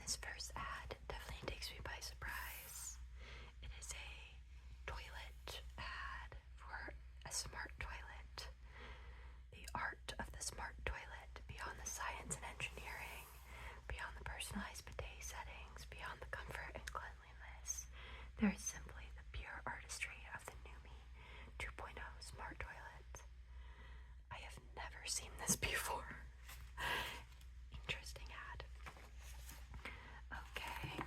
this first ad definitely takes me by surprise. It is a toilet ad for a smart toilet. The art of the smart toilet, beyond the science and engineering, beyond the personalized bidet settings, beyond the comfort and cleanliness. There is simply the pure artistry of the Numi 2.0 smart toilet. I have never seen this before. Interesting ad. Okay,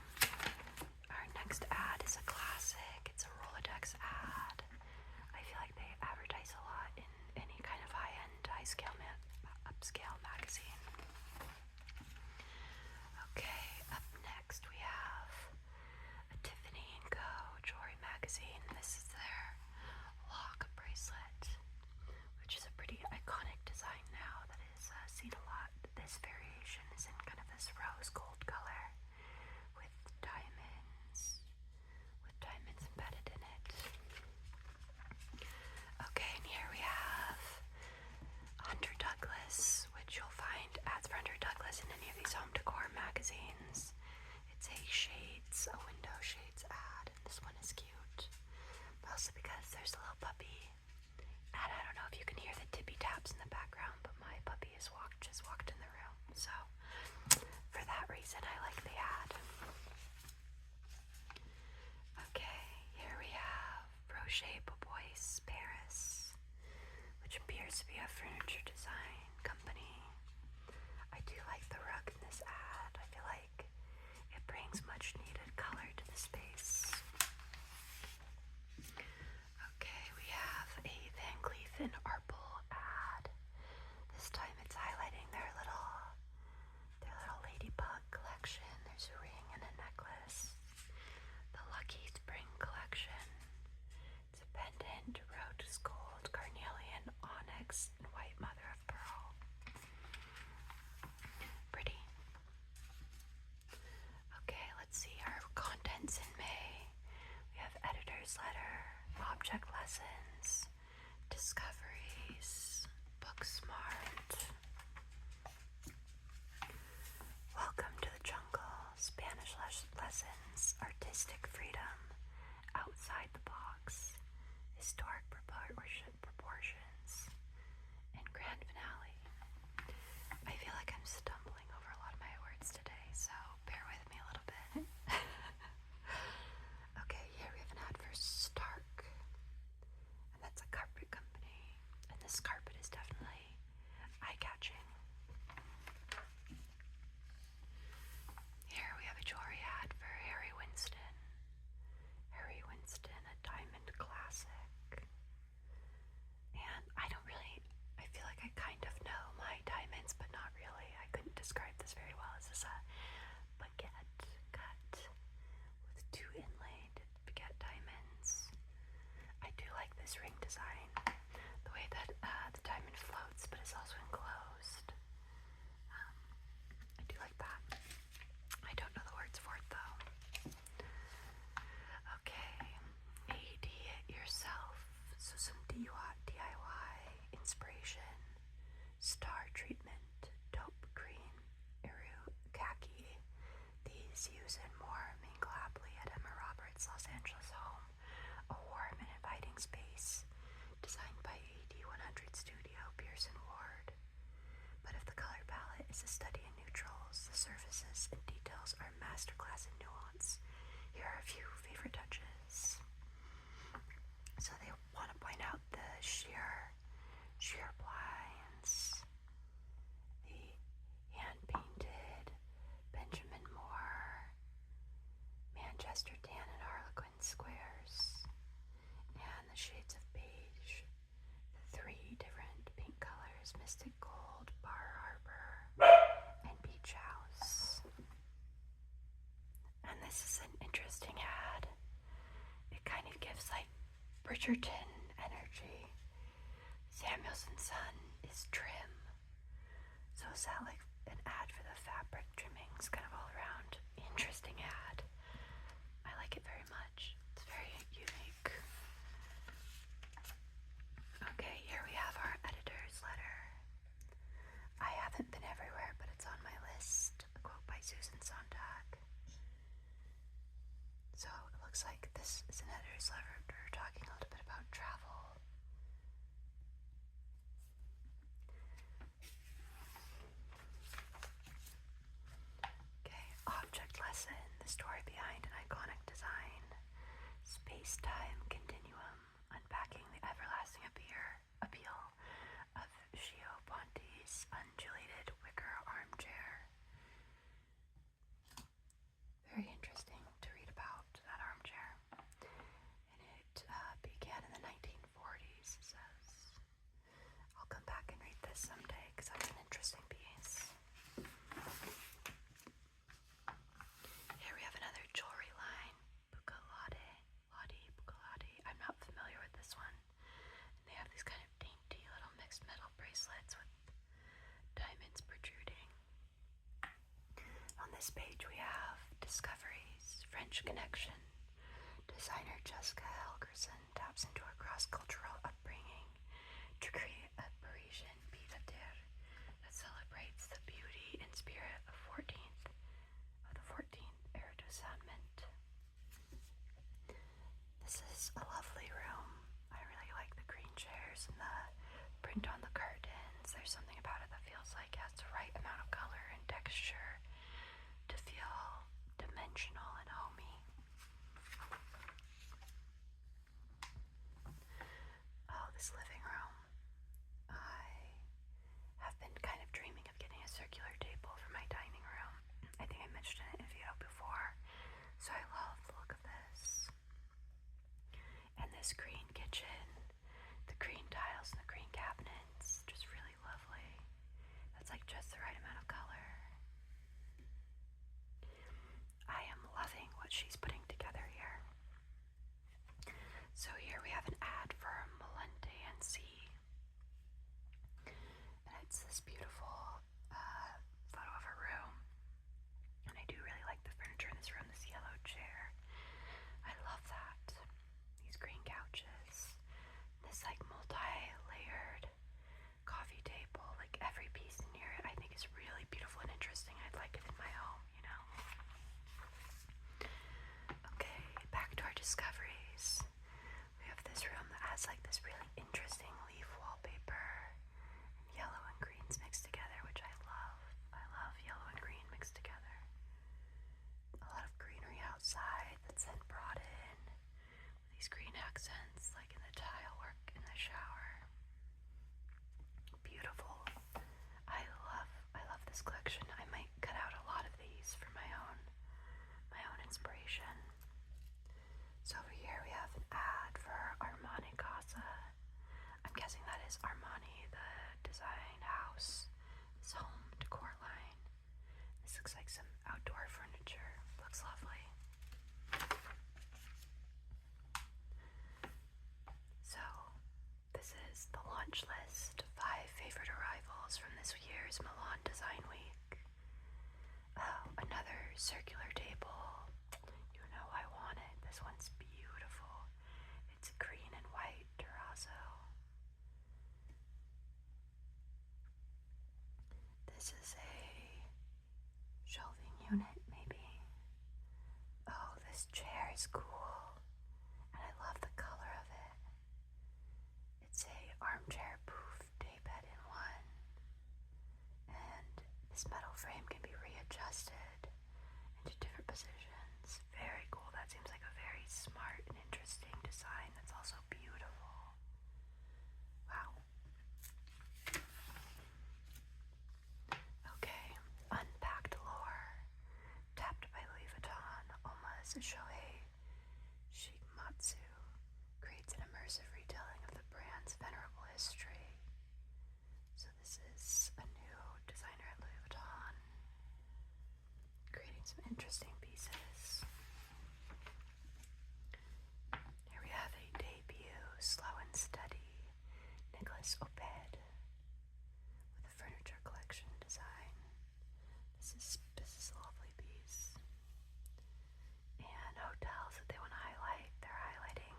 our next ad is a classic. It's a Rolodex ad. I feel like they advertise a lot in any kind of high-end, upscale magazine. Okay, up next we have a Tiffany & Co. jewelry magazine. This is their lock bracelet, which is a pretty iconic design now that is seen a lot. This variation is in kind of this rose gold color with diamonds embedded in it. Okay, and here we have Hunter Douglas, which you'll find ads for Hunter Douglas in any of these home decor magazines. It's a window shades ad, and this one is cute, mostly because there's a little puppy. And I don't know if you can hear the tippy taps in the background, but my puppy just walked in the room. So for that reason, I like the ad. Okay, here we have Rocher Bobois Paris, which appears to be a furniture design company. I do like the rug in this ad. I feel like it brings much needed color to the space. Okay, we have a Van Cleef & Arpels ad. This time it's highlighting their little ladybug collection. There's a ring and a necklace. The Lucky Spring collection. It's a pendant, rose gold, carnelian, onyx, and white mother of pearl. Pretty. Okay, let's see our contents in May. We have editor's letter, object lessons, discoveries, book smart, welcome to the jungle, Spanish lessons, artistic freedom, outside the box, historic proportions, and grand finale. I feel like I'm stumbling over a lot of my words today, so bear with me a little bit. Okay, here we have an ad for Stark, and that's a carpet company, and this carpet is definitely eye-catching. Here we have a jewelry ad for Harry Winston. Harry Winston, a diamond classic. And I feel like I kind of know my diamonds, but not really. I couldn't describe this very well. This is a baguette cut with two inlaid baguette diamonds. I do like this ring design, the way that the diamond floats, but it's also enclosed. I do like that. I don't know the words for it though. Okay, AD it yourself. So some DIY inspiration. Star treatment, taupe green, Eru khaki. These use and more mingle happily at Emma Roberts' Los Angeles home, a warm and inviting space designed by AD100 studio Pearson Ward. But if the color palette is a study in neutrals, the surfaces and details are a masterclass in nuance. Here are a few favorite touches. So they want to point out the sheer blinds, the hand-painted Benjamin Moore, Manchester tan and Harlequin squares, and the shades of beige, the three different pink colors, Mystic Gold, Bar Harbor, and Beach House. And this is an interesting ad. It kind of gives like Bridgerton energy. Samuelson Son is trim. So is that like an ad for the fabric trimmings kind of all around? Interesting ad. I like it very much. It's very unique. Okay, here we have our editor's letter. I haven't been everywhere, but it's on my list. A quote by Susan Sontag. stories lover, we're talking a little bit about travel. Okay, object lesson, the story behind an iconic design. Space-time continuum, unpacking the everlasting appeal of Gio Ponti's undulated wicker armchair. Very interesting to read about that armchair. And it began in the 1940s, it says. I'll come back and read this someday because that's an interesting piece. Here we have another jewelry line, Bucalati. I'm not familiar with this one. And they have these kind of dainty little mixed metal bracelets with diamonds protruding. On this page we have Discoveries, French Connection. Designer Jessica Helgerson taps into a cross-cultural upbringing to create a Parisian pied-à-terre that celebrates the beauty and spirit of the 14th arrondissement. This is a lovely room. I really like the green chairs and the print on the curtains. There's something about it that feels like it has the right amount of color and texture to feel dimensional and homey. Oh, this living room. I have been kind of dreaming of getting a circular table for my dining room. I think I mentioned it in a video before, so I love the look of this. And this green kitchen, the green tiles and the green cabinets, just really lovely. That's like just the right amount of color. I am loving what she's putting together here. So here we have an ad for Malente and Sea. And it's this beautiful photo of a room. And I do really like the furniture in this room, this yellow chair. I love that. These green couches. This like multi-layered coffee table. Like every piece in here I think is really beautiful and interesting. I'd like it in my home, you know. Okay, back to our discoveries. We have this room that has like this really interesting leaf wallpaper and yellow and greens mixed together, which I love. I love yellow and green mixed together. A lot of greenery outside that's then brought in with these green accents like in the tile work in the shower. Beautiful. I love this collection. I might cut out a lot of these for my own inspiration. So over here we have an ad for Armani Casa. I'm guessing that is Armani, the design house, this home decor line. This looks like some outdoor furniture. Looks lovely. So this is the launch list. 5 favorite arrivals from this year's Milan Design Week. Oh, another circular table. You know I want it. This one's beautiful. It's green and white terrazzo. This is a shelving unit, maybe. Oh, this chair is cool. And I love the color of it. It's a armchair poof daybed in one. And this metal frame can be readjusted into different positions. Very cool. That seems like a very smart and interesting design that's also beautiful. Wow. Okay, unpacked lore. Tapped by Louis Vuitton, Oma's Shohei Shigematsu creates an immersive retelling of the brand's venerable history. So this is a new designer at Louis Vuitton, creating some interesting pieces. Here we have a debut, slow and steady, Nicolas Oped, with a furniture collection design. This is a lovely piece. And hotels that they want to highlight, they're highlighting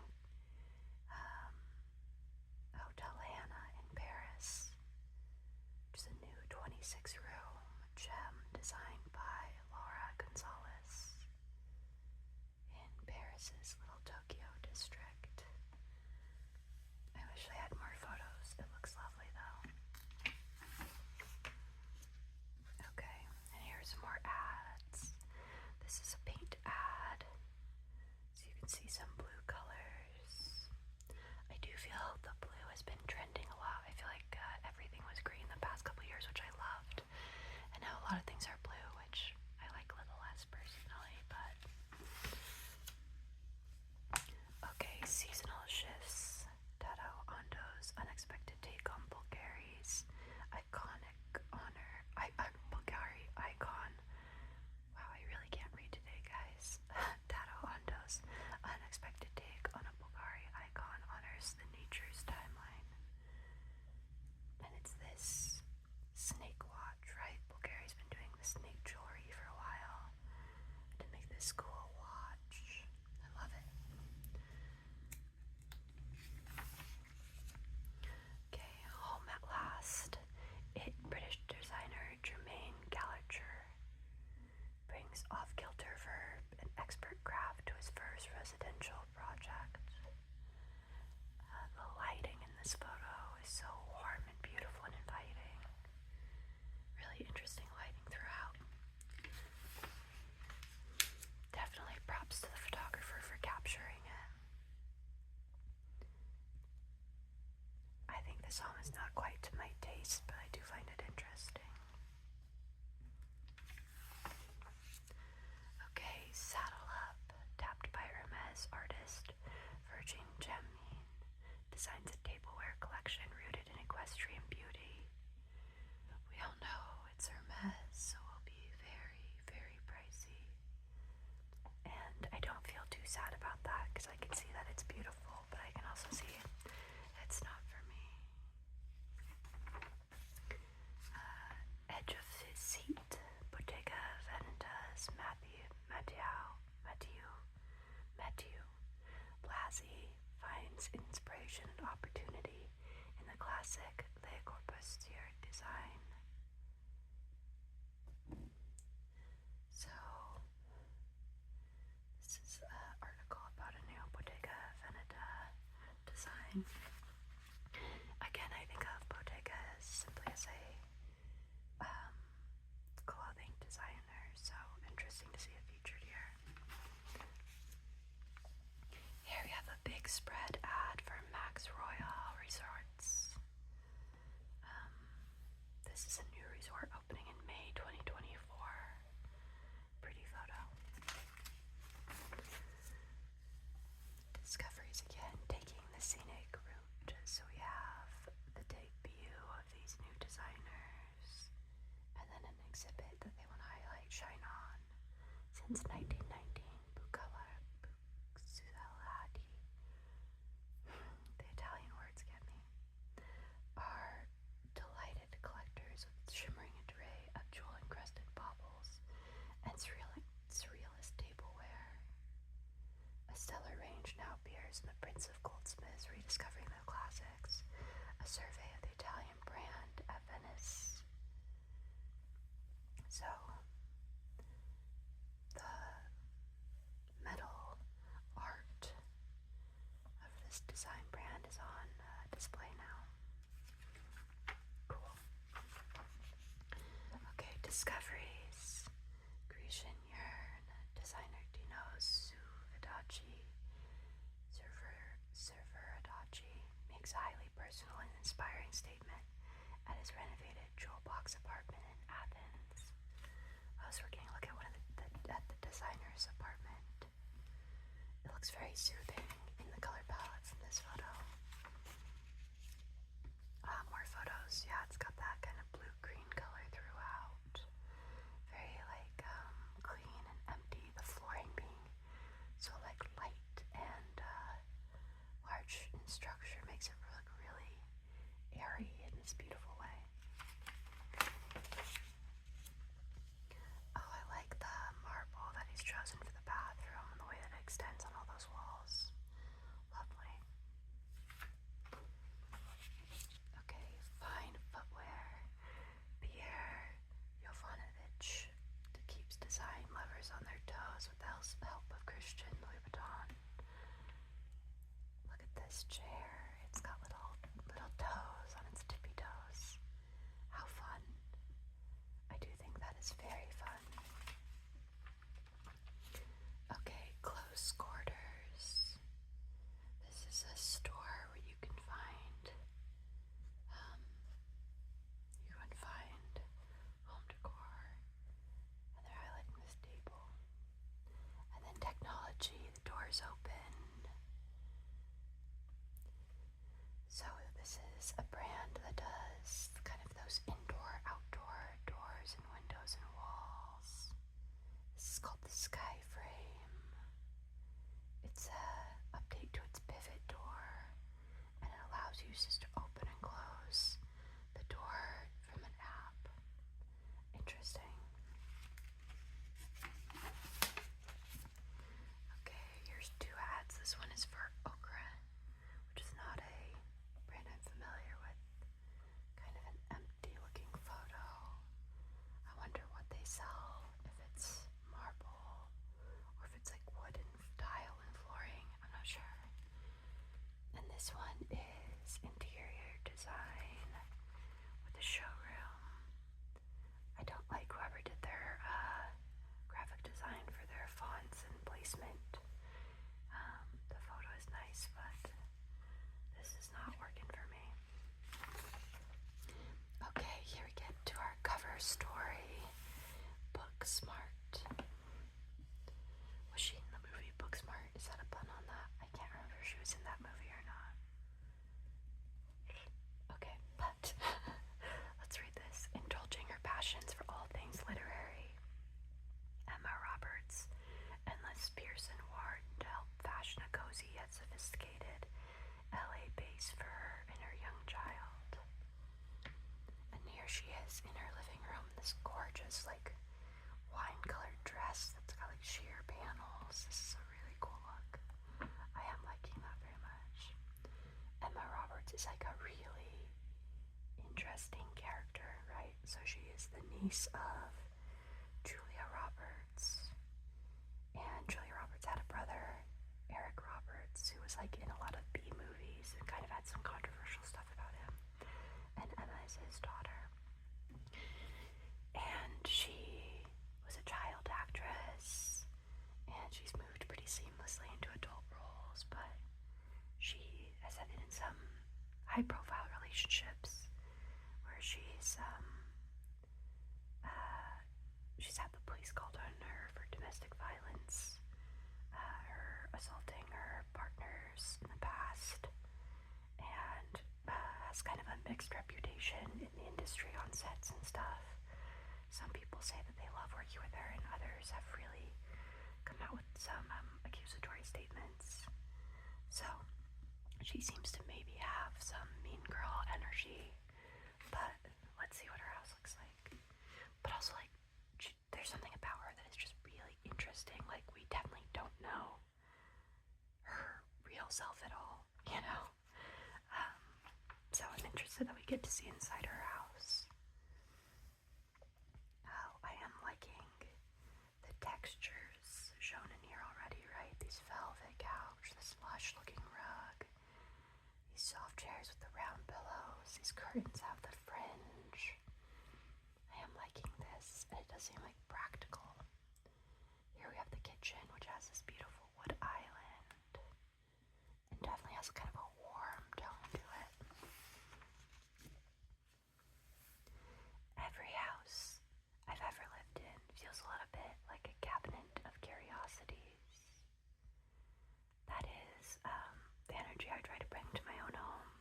Hotel Hannah in Paris, which is a new 26-room gem designed by Laura Gonzalez in Paris's Little Tokyo district. his first residential project. The lighting in this photo is so warm and beautiful and inviting. Really interesting lighting throughout. Definitely props to the photographer for capturing it. I think this home is not quite to my taste, but I do find it interesting. Okay, Saddle Up, tapped by Hermes artist Virgin Gemine, designs a tableware collection rooted in equestrian beauty. We all know it's Hermes, so it will be very, very pricey. And I don't feel too sad about that because I can see that it's beautiful, but I can also see it's not for me. Edge of his seat, Bottega Veneta's Mathieu Blasi finds inspiration and opportunity in the classic Le Corbusier design. So, this is an article about a new Bottega Veneta design. Again, I think of Bottega as simply as a clothing designer, so interesting to see it featured here. Here we have a big spread ad for Max Royal Resorts. This is a new resort opening in May 2024. Pretty photo. Discoveries again, taking the scenic route. So we have the debut of these new designers, and then an exhibit that they want to highlight, shine on. Since 1919, Buccellati. The Italian words get me. Are delighted collectors with shimmering array of jewel-encrusted baubles and surrealist tableware. A stellar range now appears in the Prince of Goldsmiths, rediscovering the classics. A survey of the Italian brand at Venice. So, the metal art of this design brand is on display now. Cool. Okay, discoveries. Grecian Urn, designer Dino Serveradacci makes a highly personal and inspiring statement at his renovated jewel box apartment in Athens. So we're getting a look at at the designer's apartment. It looks very soothing in the color palette from this photo. More photos. Yeah, it's got that kind of blue-green color throughout. Very clean and empty. The flooring being so light and large in structure makes it look really airy in this beautiful way. Oh, I like the marble that he's chosen for the bathroom and the way that it extends on all those walls. Lovely. Okay, fine footwear. Pierre Jovanovic keeps design lovers on their toes with the help of Christian Louboutin. Look at this chair. It's got little toes on its tippy toes. How fun. I do think that is very fun. Okay, close quarters. This is a store where you can find home decor, and they're highlighting this table. And then technology, the doors open. So this is a brand that does kind of those indoor, outdoor doors and windows and walls. is like a really interesting character, right? So she is the niece of Julia Roberts, and Julia Roberts had a brother, Eric Roberts, who was like in a lot of B movies and kind of had some controversial stuff about him. And Emma is his daughter. And she was a child actress, and she's moved pretty seamlessly into adult roles, but she has been in some high-profile relationships where she's had the police called on her for domestic violence, her assaulting her partners in the past, and has kind of a mixed reputation in the industry on sets and stuff. Some people say that they love working with her, and others have really come out with some accusatory statements. So she seems to maybe have some mean girl energy, but let's see what her house looks like. But also, like, there's something about her that is just really interesting. Like, we definitely don't know her real self at all, you know? So I'm interested that we get to see inside her house. Oh, I am liking the textures shown in here already, right? These velvet couch, this lush looking rug, these soft chairs with the round pillows, these curtains have the fringe. I am liking this, and it does seem like practical. Here we have the kitchen, which has this beautiful wood island, and definitely has kind of a warm tone to it. Every house I've ever lived in feels a little bit like a cabinet of curiosities. That is the energy I try to bring to my own home.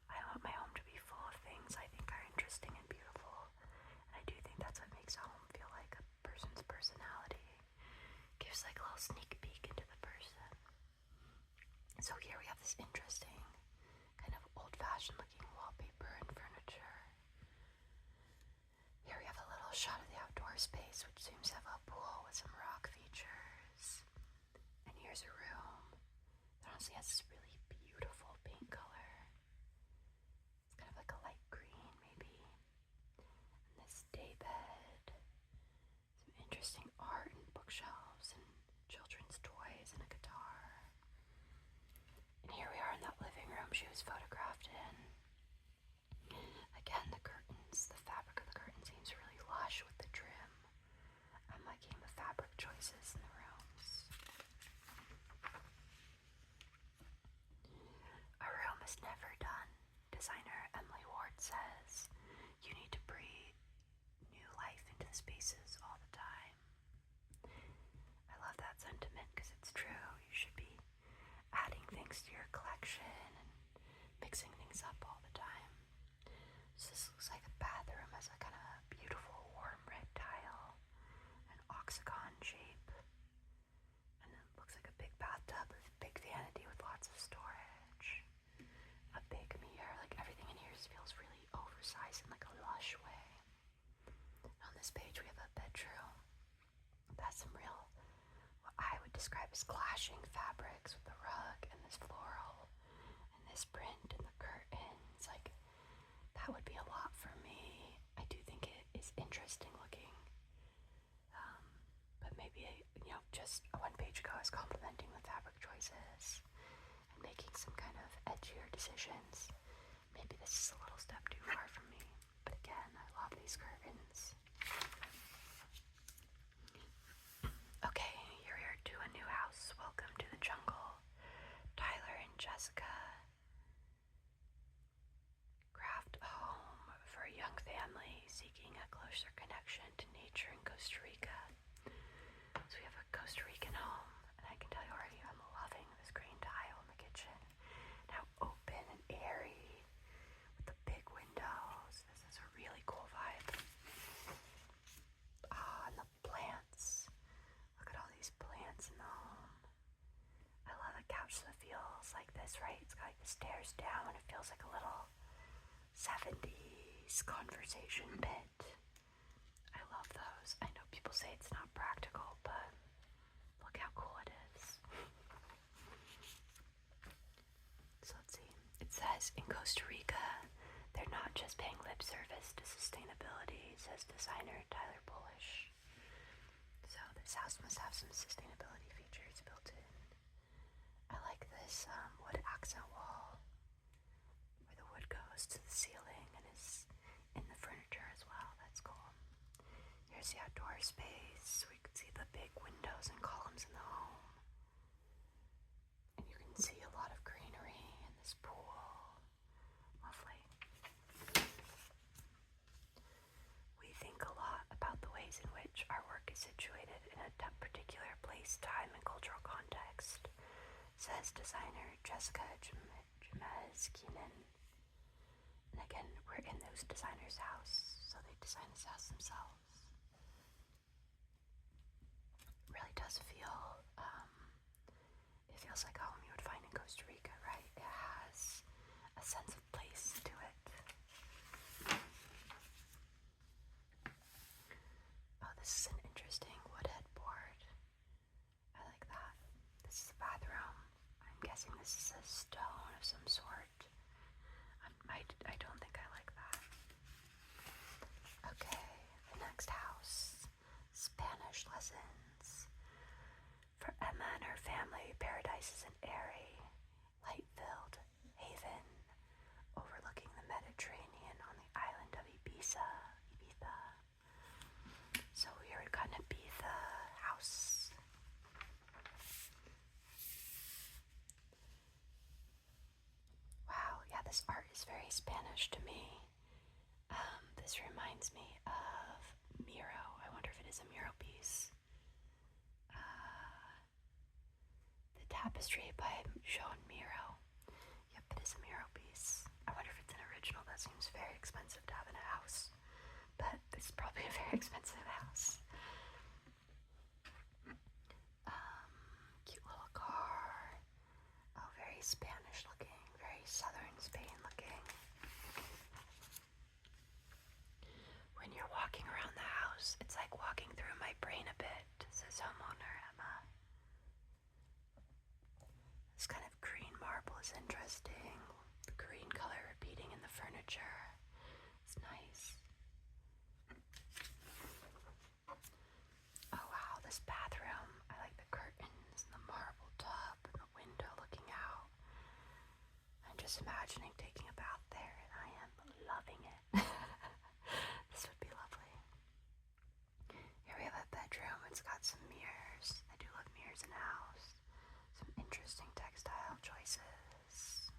I want my home to be full of things I think are interesting and beautiful, and I do think that's what makes a home feel like a person's personality. Gives like a little sneak peek into the person. So here we have this interesting kind of old-fashioned looking wallpaper and furniture. Here we have a little shot of the outdoor space, which seems to have a pool with some rock features. And here's a room that honestly has this really beautiful pink color. It's kind of like a light green, maybe. And this day bed, some interesting art and bookshelves and children's toys and a guitar. And here we are in that living room she was photographed in. Again, the curtains, the fabric of the curtain seems really lush with the trim. I'm liking the fabric choices in the rooms. A room is never done. Designer Emily Ward says you need to breathe new life into the spaces all the time. I love that sentiment because it's true. You should be adding things to your collection and mixing things up all the time. So this looks like a bathroom has a kind of beautiful warm red tile, an octagon shape, and it looks like a big bathtub with a big vanity with lots of storage. A big mirror, like everything in here just feels really oversized in like a lush way. And on this page we have a bedroom. That's some real, what I would describe as clashing fabrics with the rug and this floral and this print and the curtains. Like, that would be a lot for me. I do think it is interesting looking. But maybe, just one page ago I was complimenting the fabric choices and making some kind of edgier decisions. Maybe this is a little step too far for me. But again, I love these curtains. Okay, here we are to a new house. Welcome to the jungle. Tyler and Jessica craft a home for a young family seeking a closer connection to nature in Costa Rica. So we have a Costa Rican home, and I can tell you already I'm loving this green tile in the kitchen. How open and airy with the big windows. This is a really cool vibe. And the plants. Look at all these plants in the home. I love a couch that feels like this, right? It's got like the stairs down, and it feels like a little 70s conversation bit. I love those. I know people say it's not practical, but look how cool it is. So let's see. It says Costa Rica, they're not just paying lip service to sustainability, says designer Tyler Bullish. So this house must have some sustainability features built in. I like this wood accent wall where the wood goes to the ceiling and is in the furniture as well. That's cool. Here's the outdoor space. We can see the big windows and columns in the home. And you can see a lot of greenery in this pool. Lovely. We think a lot about the ways in which our work is situated in a particular place, time, and cultural context, says designer Jessica Jemez-Keenan. And again, we're in those designers' house, so they design this house themselves. It really does feel, it feels like home you would find in Costa Rica, right? It has a sense of place to it. Oh, this is an interesting wood headboard. I like that. This is a bathroom. I'm guessing this is a stone of some sort. I don't think I like that. Okay, the next house. Spanish lessons. For Emma and her family, paradise is an airy, light-filled haven overlooking the Mediterranean on the island of Ibiza. So we are at an Ibiza house. Wow, yeah, this art is very Spanish to me. This reminds me of Miro. I wonder if it is a Miro piece. The Tapestry by Joan Miro. Yep, it is a Miro piece. I wonder if it's an original. That seems very expensive to have in a house. But this is probably a very expensive house. Cute little car. Oh, very Spanish looking, very southern Spain looking. When you're walking around the house, it's like walking through my brain a bit, says homeowner Emma. This kind of green marble is interesting. The green color repeating in the furniture. It's nice. Oh wow, this bathroom. I like the curtains and the marble tub and the window looking out. I'm just imagining taking a bath there and I am loving it. This would be lovely. Here we have a bedroom. It's got some mirrors. I do love mirrors in a house. Some interesting textile choices.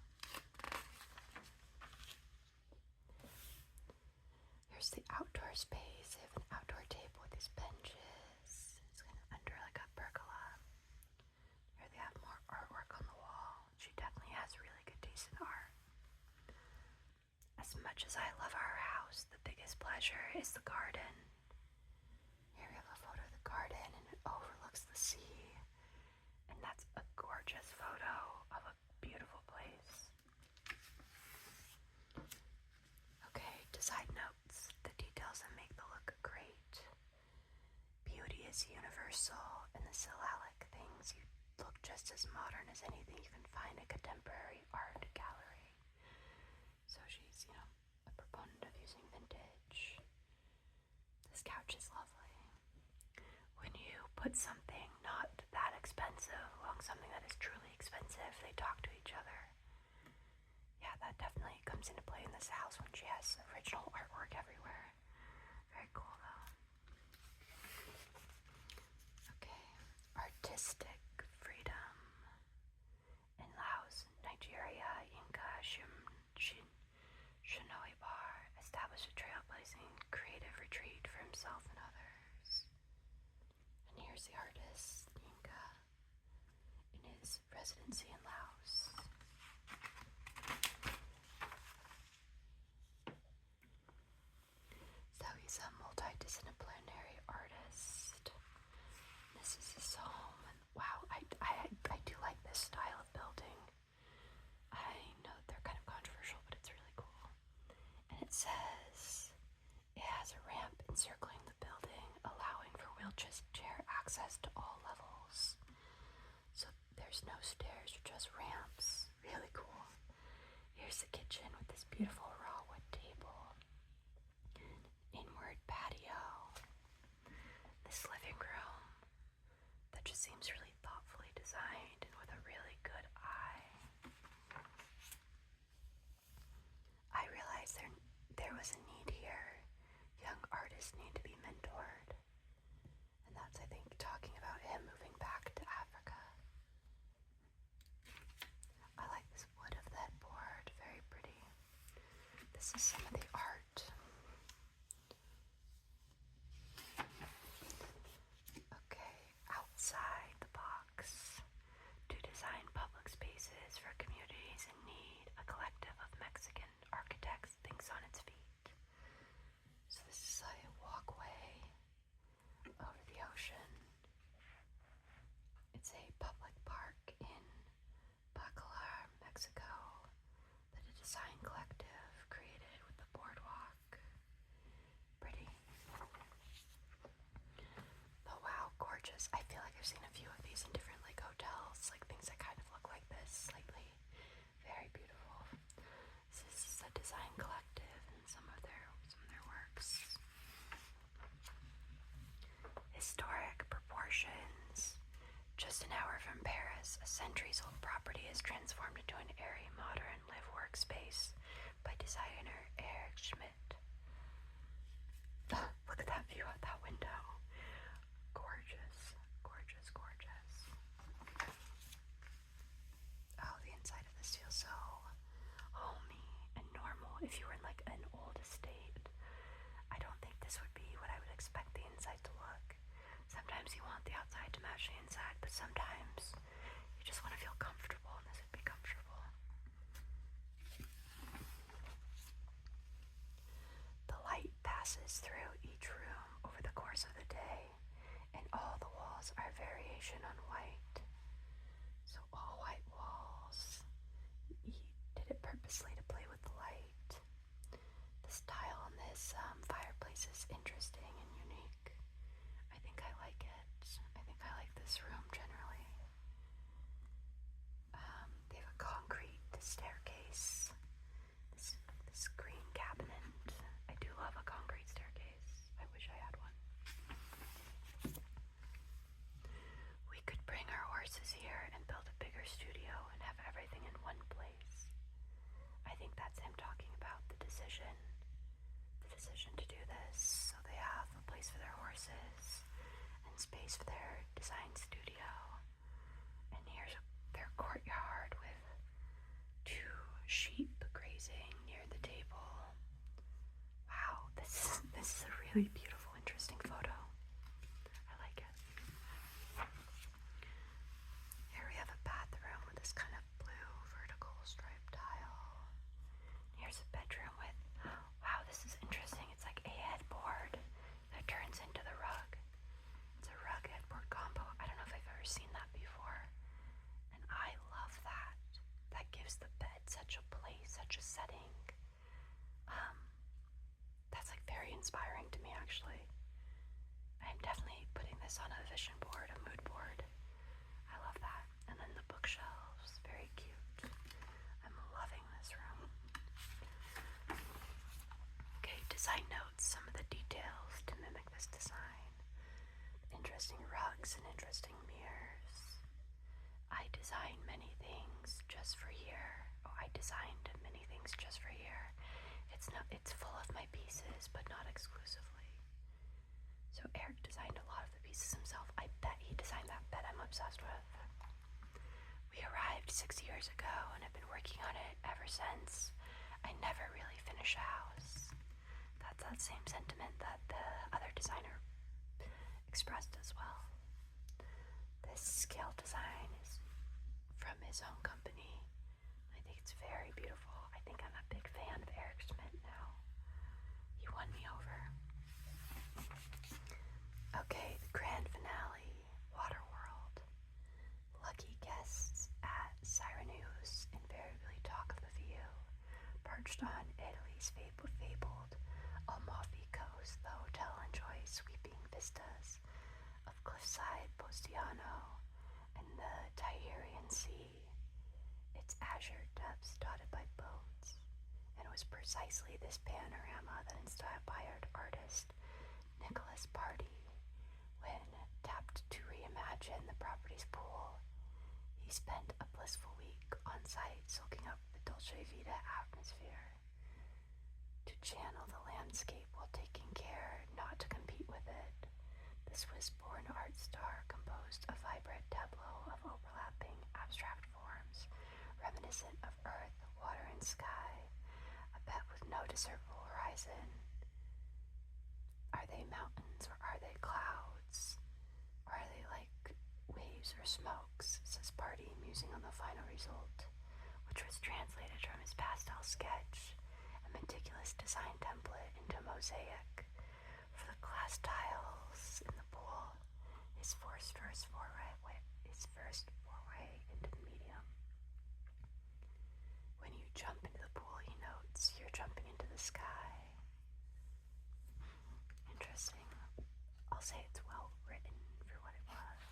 Here's the outdoor space. They have an outdoor table with these benches. It's kind of under like a pergola. Here they have more artwork on the wall. She definitely has really good taste in art. As much as I love our house, the biggest pleasure is the garden. Here we have a photo of the garden and it overlooks the sea. And that's a gorgeous photo of a beautiful place. Okay, design notes. The details that make the look great. Beauty is universal, and the syllabic things you look just as modern as anything you can find in contemporary art gallery. So she's, a proponent of using vintage. This couch is lovely. When you put something not that expensive along something that is truly expensive, they talk to each other. Yeah, that definitely comes into play in this house when she has original artwork everywhere. Very cool though. Okay, artistic freedom. In Laos, Nigeria, Inca Shinoe Bar established a trailblazing creative retreat for himself and others. And here's the artist, Inca, in his residency in Laos. So he's a multidisciplinary artist. This is his home, and wow, I do like this style of building. I know they're kind of controversial, but it's really cool. And it says it has a ramp encircling the building, allowing for wheelchair access to all levels. So there's no stairs, just ramps. Really cool. Here's the kitchen this. I feel like I've seen a few of these in different like hotels, like things that kind of look like this slightly. Very beautiful. This is a design collective and some of their works. Historic proportions. Just an hour from Paris, a centuries-old property is transformed into an airy, modern live workspace by designer Eric Schmidt. Look at that view out that window. Gorgeous, gorgeous, gorgeous. Oh, the inside of this feels so homey and normal. If you were in like an old estate, I don't think this would be what I would expect the inside to look. Sometimes you want the outside to match the inside, but sometimes you just want to feel comfortable, and this would be comfortable. The light passes through each room over the course of the day, and all the walls are variation on white. So all white walls. He did it purposely to play with the light. The style on this fireplace is interesting and unique. I think I like it. I think I like this room generally. They have a concrete staircase. This green cabinet. I do love a concrete staircase. I wish I had one. We could bring our horses here and build a bigger studio and have everything in one place. I think that's him talking about the decision to do this. So they have a place for their horses and space for their design studio. And here's their courtyard with 2 sheep grazing near the table. Wow, this is a really beautiful, interesting photo. I like it. Here we have a bathroom with this kind of blue vertical striped tile. Here's a bedroom with, wow, this is interesting. It's like a headboard that turns into the rug. It's a rug headboard combo. I don't know if I've ever seen that before. And I love that. That gives the bed such a place, such a setting. That's like very inspiring to me, actually. I'm definitely putting this on a vision board, a mood board. I love that. And then the bookshelves, very cute. I'm loving this room. Okay, design notes, some of the details to mimic this design. Interesting rugs and interesting mirrors. I design many things just for here. Oh, I designed many things just for here. It's full of my pieces, but not exclusively. So Eric designed a lot of the pieces himself. I bet he designed that bed I'm obsessed with. We arrived 6 years ago and have been working on it ever since. I never really finished a house. That's that same sentiment that the other designer expressed as well. This scale design is from his own company. I think it's very beautiful. I think I'm a big fan of Eric Schmidt now. He won me over. Okay, the grand finale, Waterworld. Lucky guests at Cyrenews invariably talk of the view. Perched on Italy's fabled Amalfi Coast, the hotel enjoys sweeping vistas of cliffside Postiano and the Tyrian Sea, its azure depths dotted by boats. And it was precisely this panorama that inspired artist Nicholas Party when tapped to reimagine the property's pool. He spent a blissful week on site soaking up the Dolce Vita atmosphere to channel the landscape while taking care not to compete with it. The Swiss-born art star composed a vibrant tableau of overlapping abstract forms, reminiscent of earth, water, and sky, a bed with no discernible horizon. Are they mountains or are they clouds? Or are they like waves or smokes? Says Party, musing on the final result, which was translated from his pastel sketch, a meticulous design template, into mosaic for the glass tiles in the pool. His first foray into the medium. When you jump into the pool, he notes, you're jumping into the sky. Interesting. I'll say it's well written for what it was.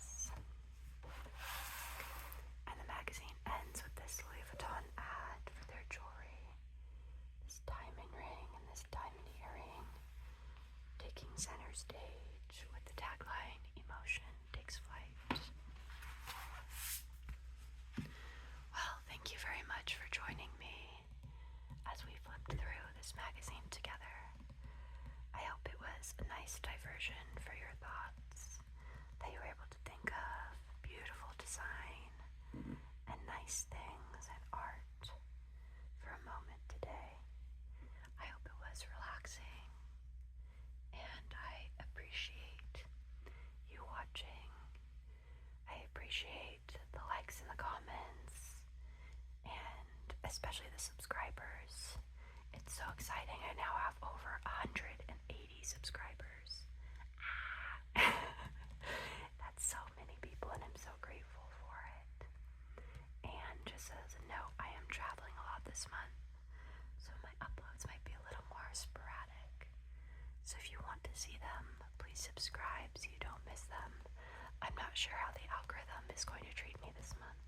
this magazine together. I hope it was a nice diversion for your thoughts, that you were able to think of beautiful design and nice things and art for a moment today. I hope it was relaxing, and I appreciate you watching. I appreciate the likes and the comments, and especially the subscribers. It's so exciting. I now have over 180 subscribers. That's so many people, and I'm so grateful for it. And just as a note, I am traveling a lot this month, so my uploads might be a little more sporadic. So if you want to see them, please subscribe so you don't miss them. I'm not sure how the algorithm is going to treat me this month.